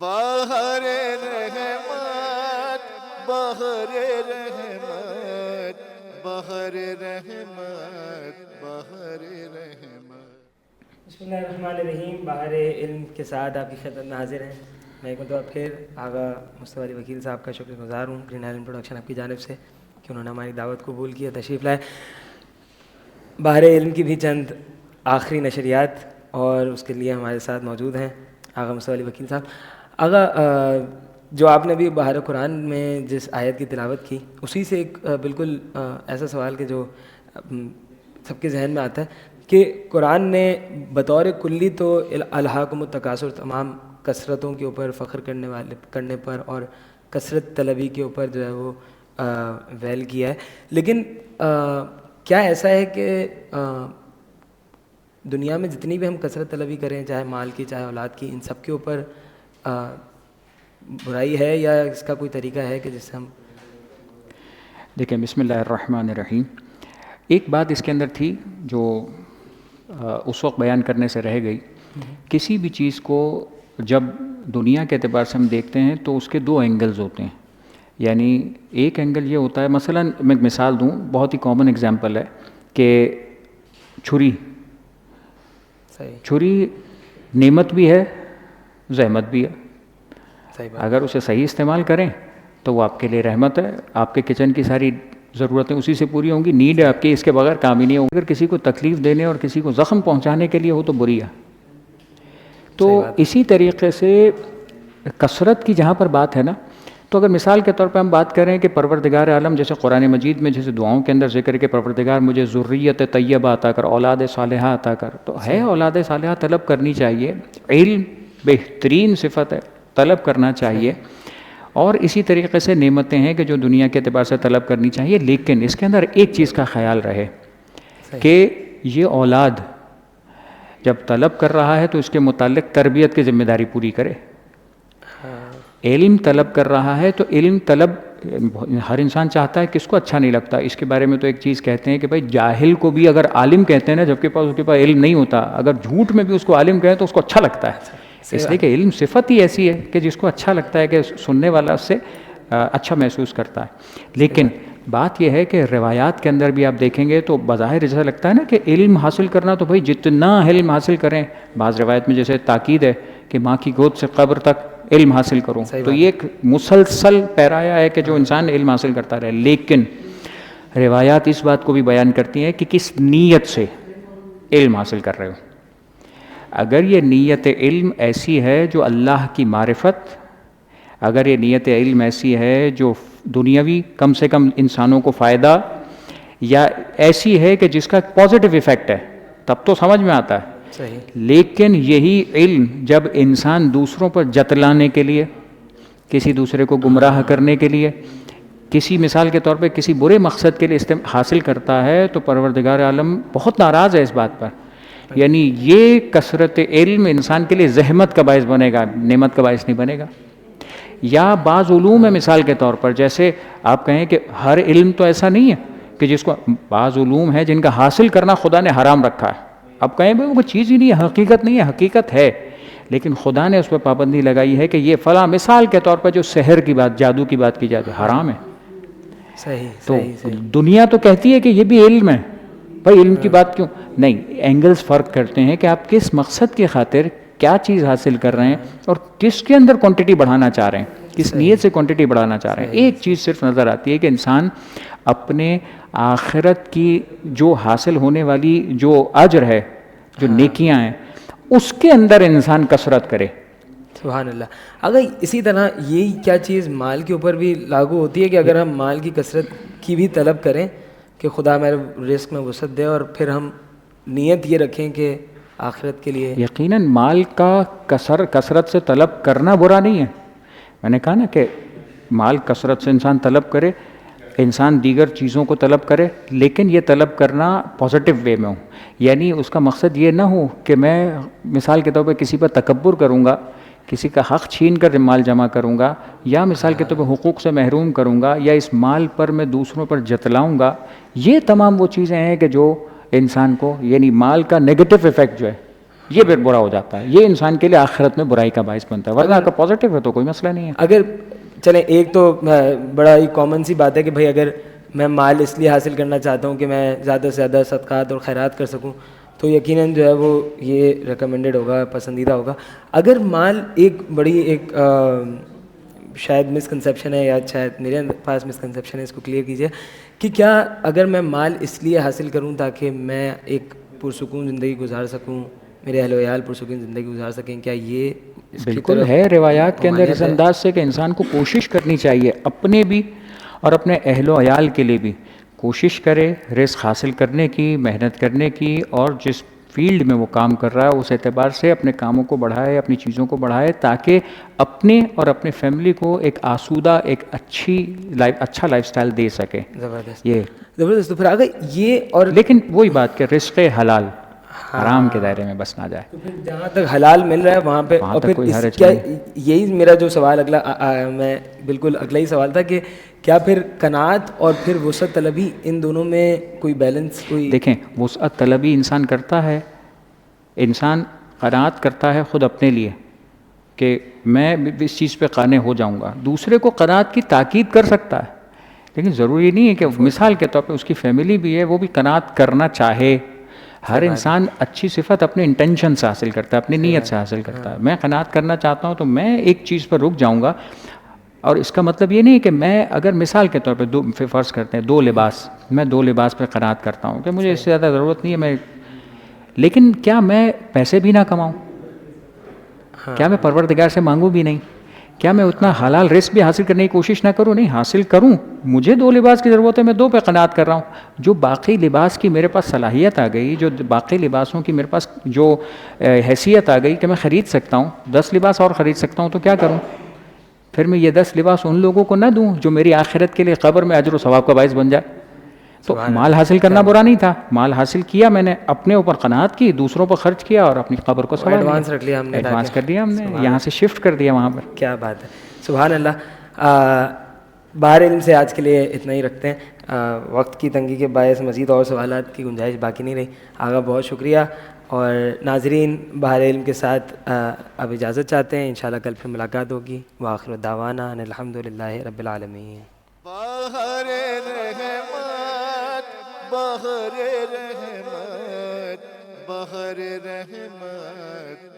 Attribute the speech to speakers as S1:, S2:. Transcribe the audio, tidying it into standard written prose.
S1: بہر رحمت بہر رحمت بہر رحمت بہر رحمت۔
S2: بسم اللہ الرحمن الرحیم۔ بہر علم کے ساتھ آپ کی خدمت میں حاضر ہیں۔ میں ایک مرتبہ پھر آغا مصطفیٰ علی وکیل صاحب کا شکر گزار ہوں گرین آئلینڈ پروڈکشن آپ کی جانب سے کہ انہوں نے ہماری دعوت قبول کیا، تشریف لائے۔ بہر علم کی بھی چند آخری نشریات اور اس کے لیے ہمارے ساتھ موجود ہیں آغا مصطفیٰ علی وکیل صاحب۔ آغا، جو آپ نے ابھی بہر قرآن میں جس آیت کی تلاوت کی، اسی سے ایک بالکل ایسا سوال کہ جو سب کے ذہن میں آتا ہے کہ قرآن نے بطور کلی تو الہاکم التکاثر تمام کثرتوں کے اوپر فخر کرنے پر اور کثرت طلبی کے اوپر جو ہے وہ ویل کیا ہے، لیکن کیا ایسا ہے کہ دنیا میں جتنی بھی ہم کثرت طلبی کریں، چاہے مال کی چاہے اولاد کی، ان سب کے اوپر برائی ہے یا اس کا کوئی طریقہ ہے کہ جس سے ہم
S3: دیکھیں؟ بسم اللہ الرحمن الرحیم۔ ایک بات اس کے اندر تھی جو اس وقت بیان کرنے سے رہ گئی۔ کسی بھی چیز کو جب دنیا کے اعتبار سے ہم دیکھتے ہیں تو اس کے دو اینگلز ہوتے ہیں۔ یعنی ایک اینگل یہ ہوتا ہے، مثلا میں ایک مثال دوں، بہت ہی کامن ایگزامپل ہے کہ چھری نعمت بھی ہے، زحمت بھی ہے۔ اگر اسے صحیح استعمال کریں تو وہ آپ کے لیے رحمت ہے، آپ کے کچن کی ساری ضرورتیں اسی سے پوری ہوں گی، نیڈ ہے آپ کی، اس کے بغیر کام ہی نہیں ہوگا۔ اگر کسی کو تکلیف دینے اور کسی کو زخم پہنچانے کے لیے ہو تو بری ہے۔ تو اسی طریقے سے کثرت کی جہاں پر بات ہے نا، تو اگر مثال کے طور پہ ہم بات کریں کہ پروردگار عالم جیسے قرآن مجید میں جیسے دعاؤں کے اندر ذکر کہ پروردگار مجھے ذریت طیبہ عطا کر، اولاد صالحہ عطا کر، تو ہے اولاد صالحہ طلب کرنی چاہیے، علم بہترین صفت ہے، طلب کرنا چاہیے۔ اور اسی طریقے سے نعمتیں ہیں کہ جو دنیا کے اعتبار سے طلب کرنی چاہیے، لیکن اس کے اندر ایک چیز کا خیال رہے کہ یہ اولاد جب طلب کر رہا ہے تو اس کے متعلق تربیت کی ذمہ داری پوری کرے۔ علم طلب کر رہا ہے تو علم طلب ہر انسان چاہتا ہے، کس کو اچھا نہیں لگتا۔ اس کے بارے میں تو ایک چیز کہتے ہیں کہ بھائی جاہل کو بھی اگر عالم کہتے ہیں نا، جب کہ اس کے پاس علم نہیں ہوتا، اگر جھوٹ میں بھی اس کو عالم کہیں تو اس کو اچھا لگتا ہے، اس لیے کہ علم صفت ہی ایسی ہے کہ جس کو اچھا لگتا ہے کہ سننے والا اس سے اچھا محسوس کرتا ہے۔ لیکن بات یہ ہے کہ روایات کے اندر بھی آپ دیکھیں گے تو بظاہر ایسا لگتا ہے نا کہ علم حاصل کرنا تو بھائی جتنا علم حاصل کریں، بعض روایت میں جیسے تاکید ہے کہ ماں کی گود سے قبر تک علم حاصل کروں، تو یہ ایک مسلسل پیرایا ہے کہ جو انسان علم حاصل کرتا رہے۔ لیکن روایات اس بات کو بھی بیان کرتی ہیں کہ کس نیت سے علم حاصل کر رہے ہو۔ اگر یہ نیت علم ایسی ہے جو اللہ کی معرفت، اگر یہ نیت علم ایسی ہے جو دنیاوی کم سے کم انسانوں کو فائدہ، یا ایسی ہے کہ جس کا پازیٹیو ایفیکٹ ہے، تب تو سمجھ میں آتا ہے۔ لیکن یہی علم جب انسان دوسروں پر جتلانے کے لیے، کسی دوسرے کو گمراہ کرنے کے لیے، کسی مثال کے طور پہ کسی برے مقصد کے لیے حاصل کرتا ہے تو پروردگار عالم بہت ناراض ہے اس بات پر۔ یعنی یہ کثرت علم انسان کے لیے زحمت کا باعث بنے گا، نعمت کا باعث نہیں بنے گا۔ یا بعض علوم ہے، مثال کے طور پر جیسے آپ کہیں کہ ہر علم تو ایسا نہیں ہے کہ جس کو، بعض علوم ہے جن کا حاصل کرنا خدا نے حرام رکھا ہے۔ اب کہیں بھائی وہ چیز ہی نہیں ہے، حقیقت نہیں ہے، حقیقت ہے، لیکن خدا نے اس پہ پابندی لگائی ہے کہ یہ فلاں، مثال کے طور پر جو سحر کی بات، جادو کی بات کی جاتی ہے، حرام ہے۔ تو دنیا تو کہتی ہے کہ یہ بھی علم ہے، بھائی علم کی بات کیوں نہیں؟ اینگلز فرق کرتے ہیں کہ آپ کس مقصد کی خاطر کیا چیز حاصل کر رہے ہیں اور کس کے اندر کوانٹٹی بڑھانا چاہ رہے ہیں، کس نیت سے کوانٹٹی بڑھانا چاہ رہے ہیں۔ ایک چیز صرف نظر آتی ہے کہ انسان اپنے آخرت کی جو حاصل ہونے والی جو اجر ہے، جو نیکیاں ہیں، اس کے اندر انسان کثرت کرے۔
S2: سبحان اللہ۔ اگر اسی طرح یہی کیا چیز مال کے اوپر بھی لاگو ہوتی ہے کہ اگر ہم مال کی کثرت کی بھی طلب کریں کہ خدا میرے رزق میں وسعت دے، اور پھر ہم نیت یہ رکھیں کہ آخرت کے لیے؟
S3: یقیناً مال کا کثرت سے طلب کرنا برا نہیں ہے۔ میں نے کہا نا کہ مال کثرت سے انسان طلب کرے، انسان دیگر چیزوں کو طلب کرے، لیکن یہ طلب کرنا پازیٹیو وے میں ہو۔ یعنی اس کا مقصد یہ نہ ہو کہ میں مثال کے طور پہ کسی پر تکبر کروں گا، کسی کا حق چھین کر مال جمع کروں گا، یا مثال کے طور پہ حقوق سے محروم کروں گا، یا اس مال پر میں دوسروں پر جتلاؤں گا۔ یہ تمام وہ چیزیں ہیں کہ جو انسان کو، یعنی مال کا نیگیٹو ایفیکٹ جو ہے یہ پھر برا ہو جاتا ہے. یہ انسان کے لیے آخرت میں برائی کا باعث بنتا ہے. ورنہ اگر پازیٹیو ہے تو کوئی مسئلہ نہیں ہے.
S2: اگر چلیں ایک تو بڑا ہی کامن سی بات ہے کہ بھائی اگر میں مال اس لیے حاصل کرنا چاہتا ہوں کہ میں زیادہ سے زیادہ صدقات اور خیرات کر سکوں, تو یقیناً جو ہے وہ یہ ریکمینڈیڈ ہوگا, پسندیدہ ہوگا. اگر مال ایک بڑی ایک شاید مسکنسیپشن ہے, یا شاید میرے پاس مسکنسیپشن ہے, اس کو کلیئر کیجیے کہ کیا اگر میں مال اس لیے حاصل کروں تاکہ میں ایک پرسکون زندگی گزار سکوں, میرے اہل و عیال پرسکون زندگی گزار سکیں, کیا یہ
S3: بالکل ہے روایات کے اندر اس انداز سے کہ انسان کو کوشش کرنی چاہیے اپنے بھی اور اپنے اہل و عیال کے لیے بھی. کوشش کرے رزق حاصل کرنے کی, محنت کرنے کی, اور جس فیلڈ میں وہ کام کر رہا ہے اس اعتبار سے اپنے کاموں کو بڑھائے, اپنی چیزوں کو بڑھائے, تاکہ اپنے اور اپنے فیملی کو ایک آسودہ, ایک اچھا لائف سٹائل دے سکے.
S2: زبردست
S3: یہ
S2: زبردست. تو پھر آگے یہ, اور
S3: لیکن وہی بات کہ رزق حلال حرام کے دائرے میں بس نہ جائے.
S2: تو پھر جہاں تک حلال مل رہا ہے وہاں پہ, اور پھر
S3: کوئی حرج
S2: کیا یہی میرا جو سوال اگلا, میں بالکل اگلا ہی سوال تھا کہ کیا پھر قناعت اور پھر وسعت طلبی ان دونوں میں کوئی بیلنس, کوئی
S3: دیکھیں وسعت طلبی انسان کرتا ہے, انسان قناعت کرتا ہے خود اپنے لیے کہ میں اس چیز پہ قانع ہو جاؤں گا. دوسرے کو قناعت کی تاکید کر سکتا ہے, لیکن ضروری نہیں ہے کہ مثال کے طور پہ اس کی فیملی بھی ہے وہ بھی قناعت کرنا چاہے. ہر انسان اچھی صفت اپنے انٹینشن سے حاصل کرتا ہے, اپنی نیت سے حاصل کرتا ہے. میں قناعت کرنا چاہتا ہوں تو میں ایک چیز پر رک جاؤں گا, اور اس کا مطلب یہ نہیں کہ میں اگر مثال کے طور پہ فرض کرتے ہیں 2 لباس, میں 2 لباس پہ قناعت کرتا ہوں کہ مجھے اس سے زیادہ ضرورت نہیں ہے, لیکن کیا میں پیسے بھی نہ کماؤں, کیا میں پروردگار سے مانگوں بھی نہیں, کیا میں اتنا حلال رزق بھی حاصل کرنے کی کوشش نہ کروں؟ نہیں, حاصل کروں. مجھے 2 لباس کی ضرورت ہے, میں 2 پہ قناعت کر رہا ہوں. جو باقی لباس کی میرے پاس صلاحیت آ گئی, جو باقی لباسوں کی میرے پاس جو حیثیت آ گئی کہ میں خرید سکتا ہوں, 10 لباس اور خرید سکتا ہوں, تو کیا کروں؟ پھر میں یہ 10 لباس ان لوگوں کو نہ دوں جو میری آخرت کے لیے قبر میں اجر و ثواب کا باعث بن جائے. تو مال حاصل کرنا برا نہیں تھا, مال حاصل کیا میں نے, اپنے اوپر قناعت کی, دوسروں پر خرچ کیا, اور اپنی قبر کو سنوار لیا,
S2: ایڈوانس رکھ لیا ہم نے,
S3: ایڈوانس کر دیا ہم نے, یہاں سے شفٹ کر دیا وہاں پر.
S2: کیا بات ہے, سبحان اللہ. باہر علم سے آج کے لیے اتنا ہی رکھتے ہیں, وقت کی تنگی کے باعث مزید اور سوالات کی گنجائش باقی نہیں رہی. آگا بہت شکریہ, اور ناظرین باہر علم کے ساتھ اب اجازت چاہتے ہیں, انشاءاللہ کل پھر ملاقات ہوگی. وآخر دعوانا ان الحمدللہ رب العالمین.
S1: بہر رحمت بہر رحمت بہر رحمت